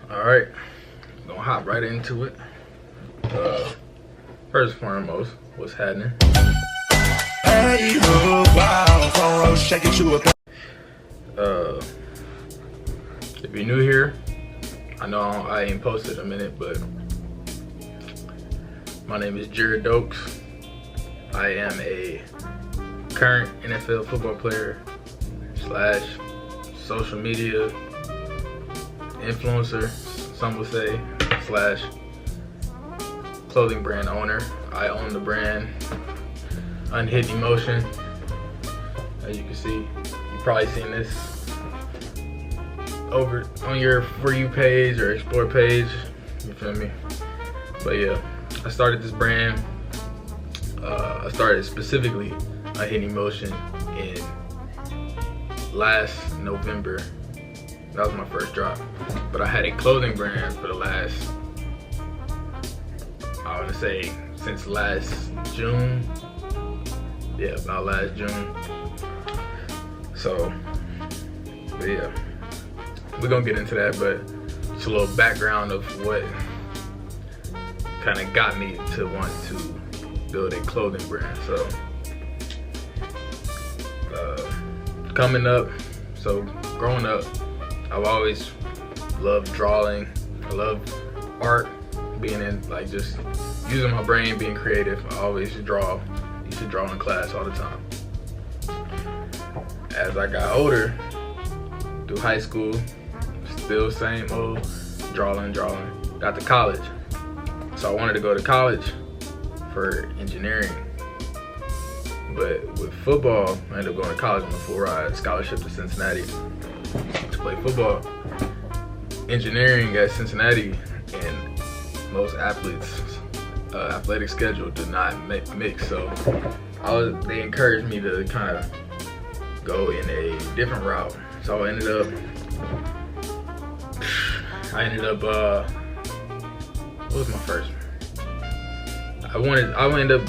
Alright, gonna hop right into it. First and foremost, what's happening? If you're new here, I know I ain't posted a minute, but my name is Jared Dokes. I am a current NFL football player / social media influencer, some would say, / clothing brand owner. I own the brand Unhit Emotion. As you can see, you've probably seen this over on your For You page or Explore page, you feel me? But yeah, I started this brand. I started specifically Unhit Emotion in last November. That was my first drop. But I had a clothing brand for the last, I want to say, since last June. Yeah, about last June. So, but yeah, we're gonna get into that, but just a little background of what kind of got me to want to build a clothing brand. So, coming up, so growing up, I've always loved drawing. I love art, being in, like, just using my brain, being creative. I always used to draw in class all the time. As I got older, through high school, still same old drawing. Got to college, so I wanted to go to college for engineering. But with football, I ended up going to college on a full ride scholarship to Cincinnati to play football. Engineering at Cincinnati and most athletes' athletic schedule did not mix, so they encouraged me to kind of go in a different route. So I ended up what was my first? I ended up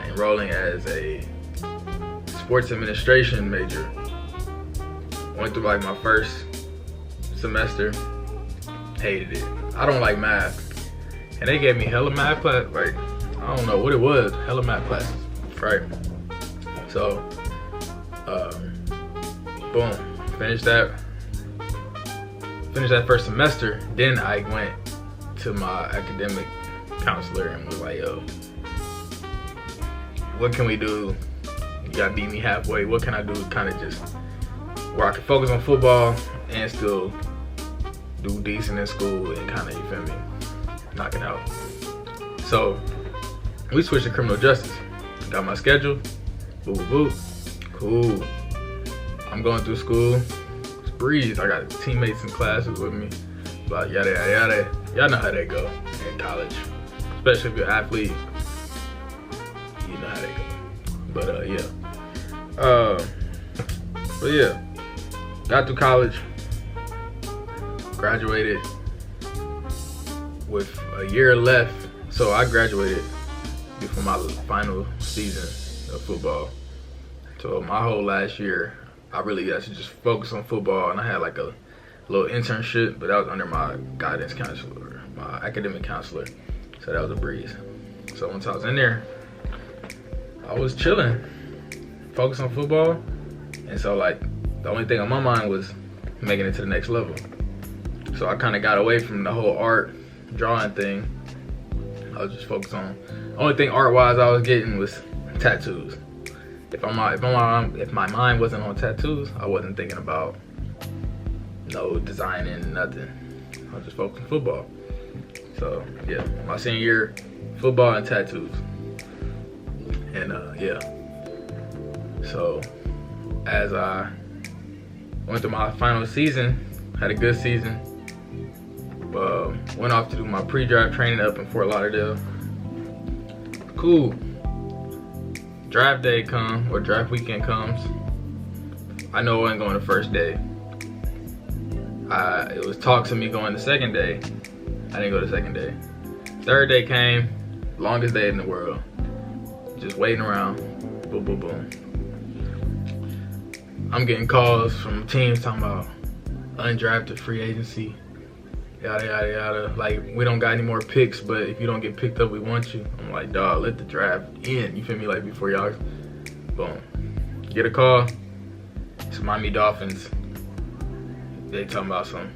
enrolling as a sports administration major. Went through like my first semester, hated it. I don't like math, and they gave me hella math class. Like, I don't know what it was, hella math classes, right? So, boom, finished that first semester. Then I went to my academic counselor and was like, yo, what can we do? You gotta beat me halfway. What can I do kind of just where I can focus on football and still do decent in school and kind of, you feel me, knock it out. So we switched to criminal justice. Got my schedule, boop, cool. I'm going through school, it's breeze. I got teammates in classes with me, but yada yada. Y'all know how they go in college, especially if you're an athlete. You know how they go. But yeah, got through college, graduated with a year left. So I graduated before my final season of football. So my whole last year, I really got to just focus on football, and I had like a little internship, but that was under my guidance counselor, my academic counselor. So that was a breeze. So once I was in there, I was chilling, focused on football, and so like the only thing on my mind was making it to the next level. So I kind of got away from the whole art drawing thing. I was just focused on, the only thing art-wise I was getting was tattoos. If my mind wasn't on tattoos, I wasn't thinking about no designing, nothing. I was just focused on football. So yeah, my senior year, football and tattoos. And yeah, so as I went through my final season, had a good season. Went off to do my pre-draft training up in Fort Lauderdale. Cool. Draft day or draft weekend comes. I know I wasn't going the first day. It was talks of me going the second day. I didn't go the second day. Third day came, longest day in the world. Just waiting around, boom, boom, boom. I'm getting calls from teams talking about undrafted free agency, yada yada yada. Like, we don't got any more picks, but if you don't get picked up, we want you. I'm like, dog, let the draft in. You feel me? Like, before y'all, boom, get a call. It's Miami Dolphins. They talking about something.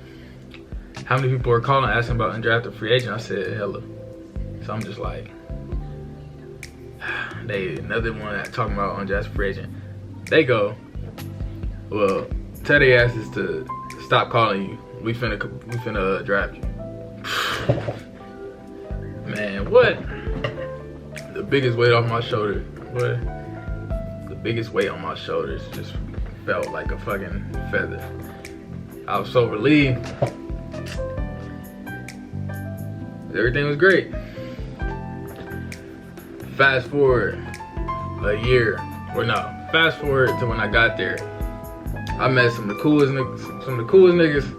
How many people are calling asking about undrafted free agent? I said, hella. So I'm just like, they another one talking about undrafted free agent. They go, well, tell their asses to stop calling you. We finna draft you. Man, what? The biggest weight off my shoulder. What? The biggest weight on my shoulders just felt like a fucking feather. I was so relieved. Everything was great. Fast forward a year, or no, fast forward to when I got there. I met some of the coolest niggas.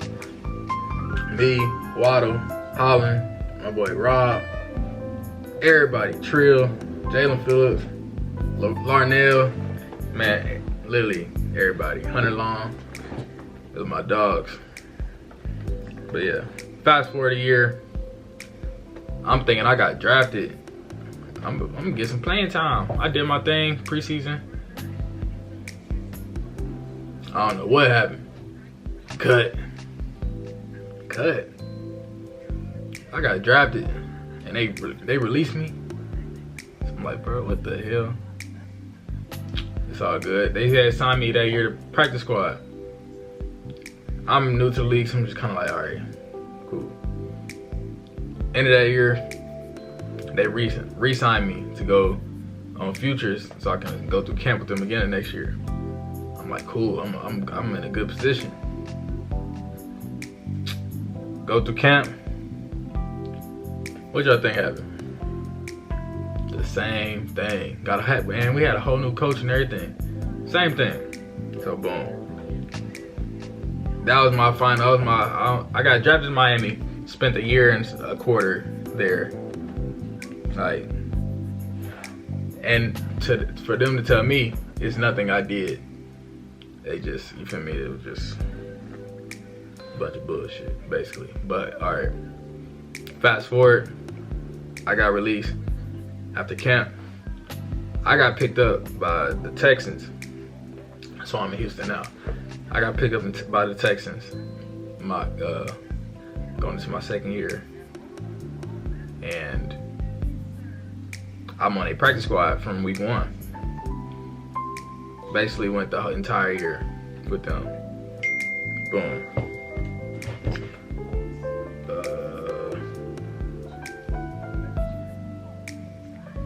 Me, Waddle, Holland, my boy Rob, everybody, Trill, Jalen Phillips, Larnell, man, literally everybody. Hunter Long, those are my dogs. But yeah, fast forward a year. I'm thinking I got drafted. I'm gonna get some playing time. I did my thing preseason. I don't know what happened. Cut. I got drafted, and they released me. So I'm like, bro, what the hell? It's all good. They had signed me that year to practice squad. I'm new to the league, so I'm just kind of like, all right, cool. End of that year, they re-signed me to go on futures, so I can go through camp with them again the next year. I'm like, cool. I'm in a good position. Go through camp. What y'all think happened? The same thing. Man, we had a whole new coach and everything. Same thing. So boom. That was my final. I got drafted in Miami. Spent a year and a quarter there. Like, and for them to tell me it's nothing I did. They just, you feel me? It was just a bunch of bullshit, basically. But all right. Fast forward. I got released after camp. I got picked up by the Texans. So I'm in Houston now. I got picked up by the Texans. Going into my second year. And I'm on a practice squad from week 1. Basically went the entire year with them. Boom.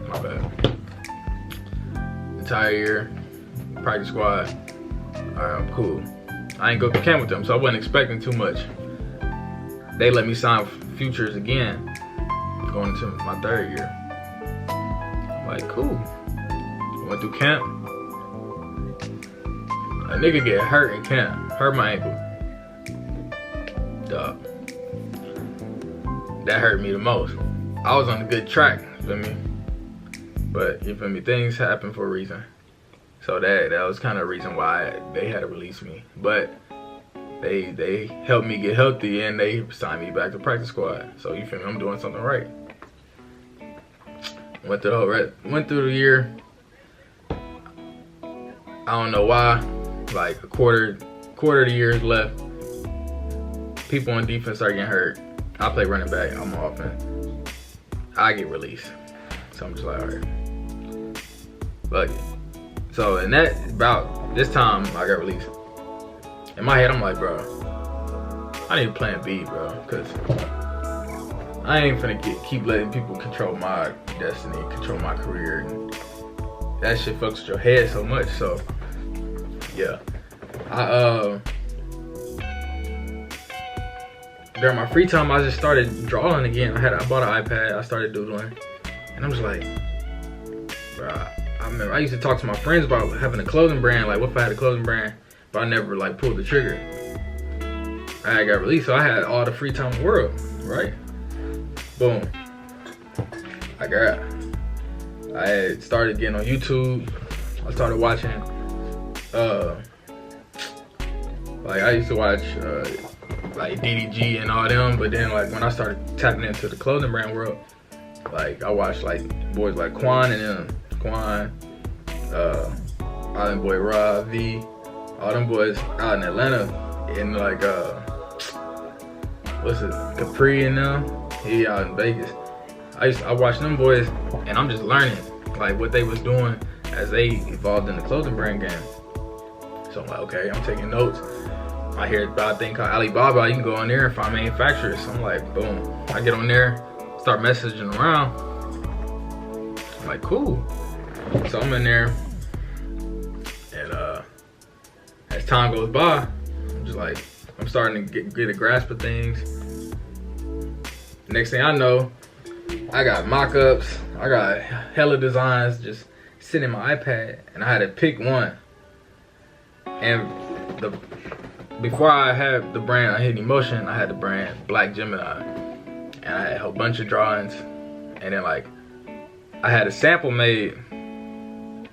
My bad. Entire year, practice squad. Alright, I'm cool. I ain't go to camp with them, so I wasn't expecting too much. They let me sign futures again, going into my 3rd year. I'm like, cool. Went through camp. A nigga get hurt in camp. Hurt my ankle. Duh. That hurt me the most. I was on a good track, you feel me? But, you feel me, things happen for a reason. So that was kind of a reason why they had to release me. But they helped me get healthy and they signed me back to practice squad. So you feel me, I'm doing something right. Went through the year. I don't know why. Like a quarter of the year is left. People on defense start getting hurt. I play running back, I'm on offense. I get released. So I'm just like, alright. Fuck it. So in that, about this time I got released. In my head I'm like, bro, I need plan B, bro, cause I ain't finna keep letting people control my destiny, control my career. And that shit fucks with your head so much. So yeah, during my free time I just started drawing again. I bought an iPad, I started doodling, and I'm just like, bro, I remember I used to talk to my friends about having a clothing brand, like what if I had a clothing brand, but I never like pulled the trigger. I got released, so I had all the free time in the world, right? Boom. I had started getting on YouTube. I started watching Like I used to watch like DDG and all them, but then like when I started tapping into the clothing brand world, like I watched like boys like Quan and them, Island Boy Rob V, all them boys out in Atlanta, and like what's it, Capri and them, he out in Vegas. I watched them boys, and I'm just learning like what they was doing as they evolved in the clothing brand game. So I'm like, okay, I'm taking notes. I hear about a thing called Alibaba. You can go on there and find manufacturers. So I'm like, boom. I get on there, start messaging around. I'm like, cool. So I'm in there, and as time goes by, I'm just like, I'm starting to get a grasp of things. Next thing I know, I got mock-ups, I got hella designs just sitting in my iPad, and I had to pick one. And before I had the brand Unhit Emotion, I had the brand Black Gemini, and I had a whole bunch of drawings, and then like I had a sample made, and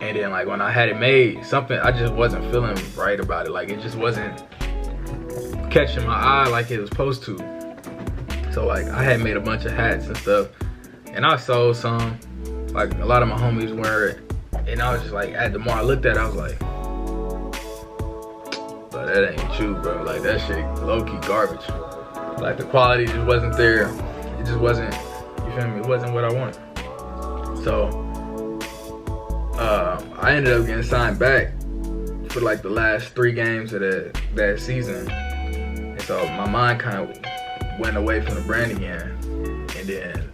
then like when I had it made, something I just wasn't feeling right about it. Like it just wasn't catching my eye like it was supposed to. So like I had made a bunch of hats and stuff, and I sold some. Like a lot of my homies wear it, and I was just like, the more I looked at it, I was like, but that ain't true, bro. Like that shit low-key garbage. Like the quality just wasn't there. It just wasn't, you feel me? It wasn't what I wanted. So I ended up getting signed back for like the last 3 games of that season. And so my mind kind of went away from the brand again. And then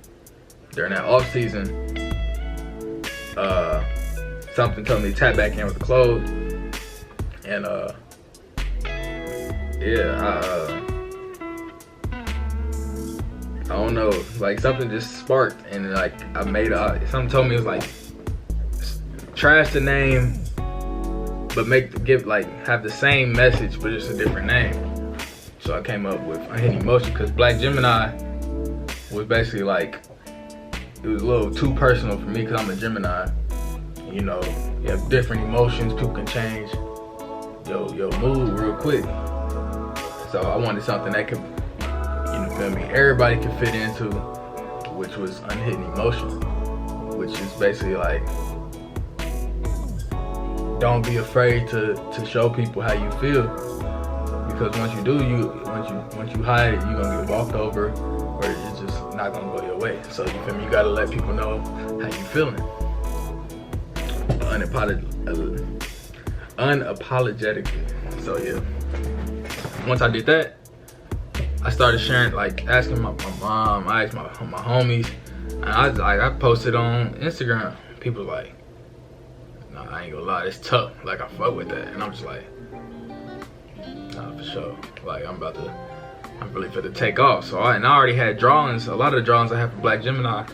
during that off season, something told me to tap back in with the clothes. And I don't know, like something just sparked, and like I made something told me it was like, trash the name, but have the same message, but just a different name. So I came up with Unhit Emotion, because Black Gemini was basically like, it was a little too personal for me, because I'm a Gemini. You know, you have different emotions, people can change your mood real quick. So I wanted something that could, you know, feel me, everybody could fit into, which was Unhit Emotion, which is basically like, don't be afraid to show people how you feel, because once you do, once you hide it, you're gonna get walked over, or it's just not gonna go your way. So you feel me, you gotta let people know how you feeling, unapologetically. So yeah, once I did that, I started sharing, like asking my mom, I asked my homies, and I posted on Instagram. People like, nah, I ain't gonna lie, it's tough. Like I fuck with that, and I'm just like, nah, for sure. Like I'm really fit to take off. So I already had drawings. A lot of the drawings I have for Black Gemini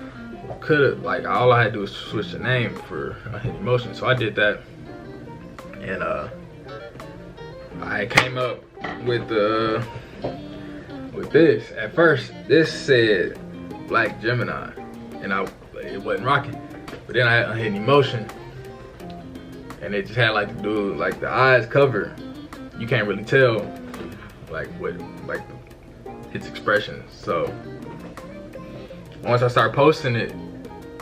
could've, like all I had to do was switch the name for Unhit Emotion. So I did that, and I came up with this. At first, this said Black Gemini, and it wasn't rocking. But then I had Unhit Emotion, and it just had like the dude, like the eyes covered. You can't really tell like what, like its expressions. So once I started posting it,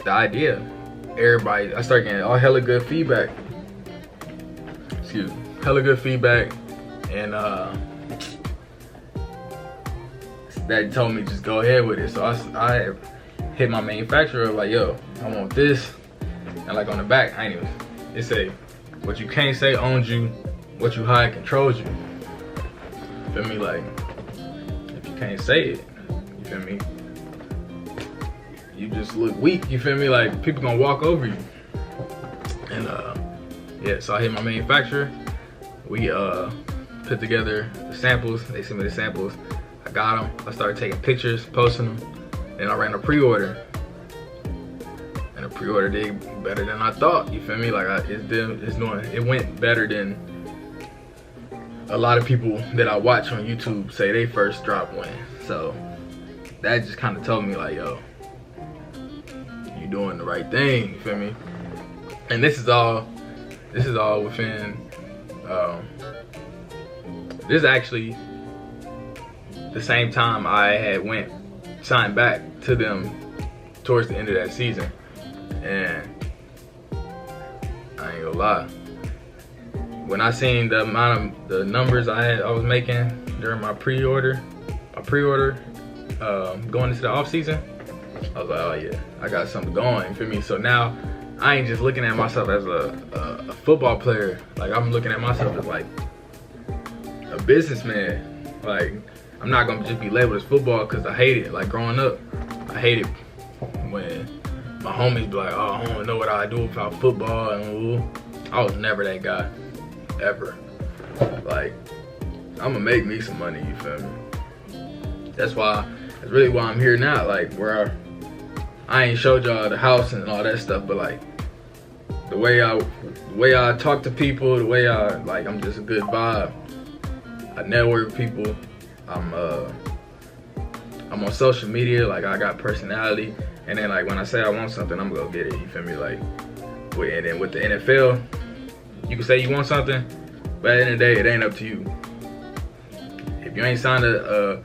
the idea, I started getting all hella good feedback. Excuse me, hella good feedback, and that told me just go ahead with it. So I hit my manufacturer like, yo, I want this, and like on the back, it say, what you can't say owns you, what you hide controls you. Feel me? Like, if you can't say it, you feel me, you just look weak, you feel me? Like people gonna walk over you. And yeah, so I hit my manufacturer. We put together the samples. They sent me the samples. I got them. I started taking pictures, posting them. Then I ran a pre-order, and the pre-order did better than I thought. You feel me? Like it went better than a lot of people that I watch on YouTube say they first drop win. So that just kind of told me like, yo, you doing the right thing. You feel me? And this is all within this is actually the same time I had signed back to them towards the end of that season. And I ain't gonna lie, when I seen the numbers I was making during my pre-order going into the off season, I was like, oh yeah, I got something going, you feel me? So now I ain't just looking at myself as a football player. Like, I'm looking at myself as like a businessman. Like, I'm not gonna just be labeled as football, because I hate it. Like, growing up, I hated when my homies be like, oh, I don't know what I do without football, and I was never that guy, ever. Like, I'm gonna make me some money, you feel me? That's really why I'm here now. Like, where I ain't showed y'all the house and all that stuff, but like the way I talk to people, the way I'm just a good vibe. I network with people. I'm on social media. Like, I got personality, and then like when I say I want something, I'm gonna go get it. You feel me? Like, and then with the NFL, you can say you want something, but at the end of the day, it ain't up to you. If you ain't signed a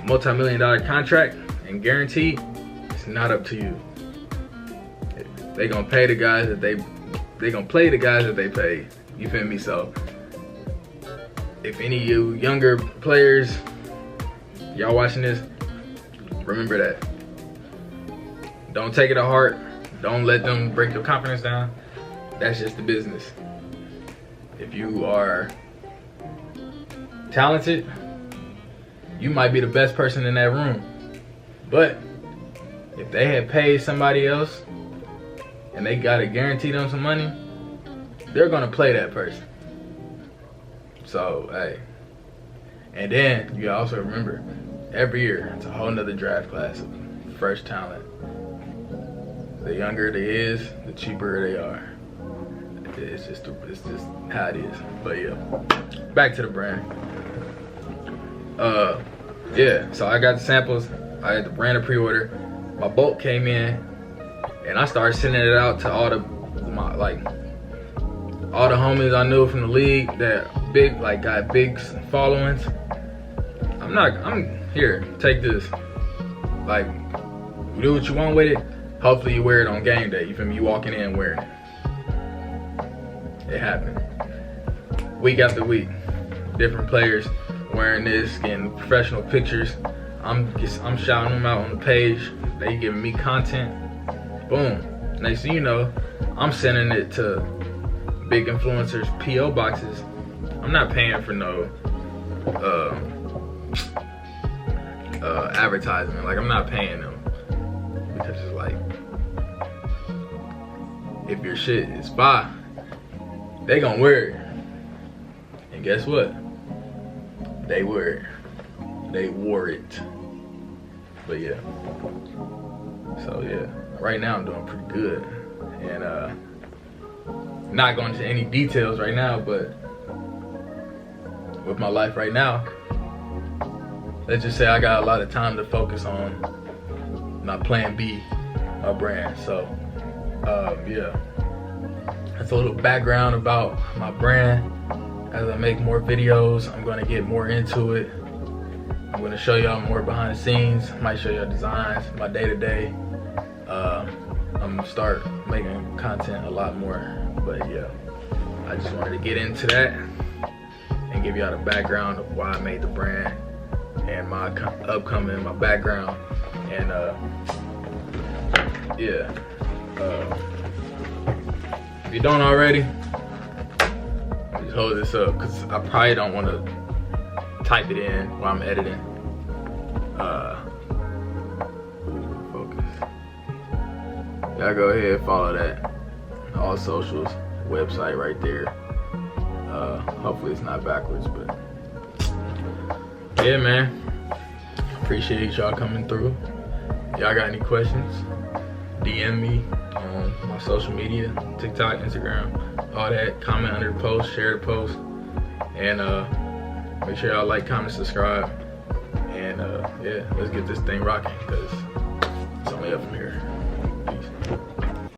multi-million-dollar contract and guaranteed, it's not up to you. They gonna pay the guys that they gonna play the guys that they pay. You feel me? So if any of you younger players, y'all watching this, remember that. Don't take it to heart. Don't let them break your confidence down. That's just the business. If you are talented, you might be the best person in that room. But if they had paid somebody else and they gotta guarantee them some money, they're gonna play that person. So, hey. And then you also remember, every year it's a whole nother draft class of fresh talent. The younger they is, the cheaper they are. It's just how it is. But yeah, back to the brand. Yeah, so I got the samples. I had the brand of pre-order. My bulk came in, and I started sending it out to all the homies I knew from the league that got big followings. I'm here, take this. Like, you do what you want with it. Hopefully you wear it on game day. You feel me? You walking in wearing it. It happened. Week after week, different players wearing this, getting professional pictures. I'm shouting them out on the page. They giving me content. Boom. Next thing you know, I'm sending it to big influencers' PO boxes. I'm not paying for no advertisement. Like, I'm not paying them, because it's like, if your shit is fire, they gonna wear it. And guess what? They wear it. They wore it. But yeah. So yeah, right now I'm doing pretty good. And not going into any details right now, but with my life right now, let's just say I got a lot of time to focus on my plan B, my brand. So yeah, that's a little background about my brand. As I make more videos, I'm gonna get more into it. I'm gonna show y'all more behind the scenes. Might show y'all designs, my day-to-day. I'm gonna start making content a lot more. But yeah, I just wanted to get into that and give y'all the background of why I made the brand and my my background. And yeah, if you don't already, just hold this up, because I probably don't want to type it in while I'm editing. Focus. Y'all go ahead and follow that. All socials, website right there. Hopefully it's not backwards, but yeah, man. Appreciate y'all coming through. Y'all got any questions? DM me on my social media, TikTok, Instagram, all that. Comment under the post, share the post, and make sure y'all like, comment, subscribe, and yeah, let's get this thing rocking, because it's only up from here.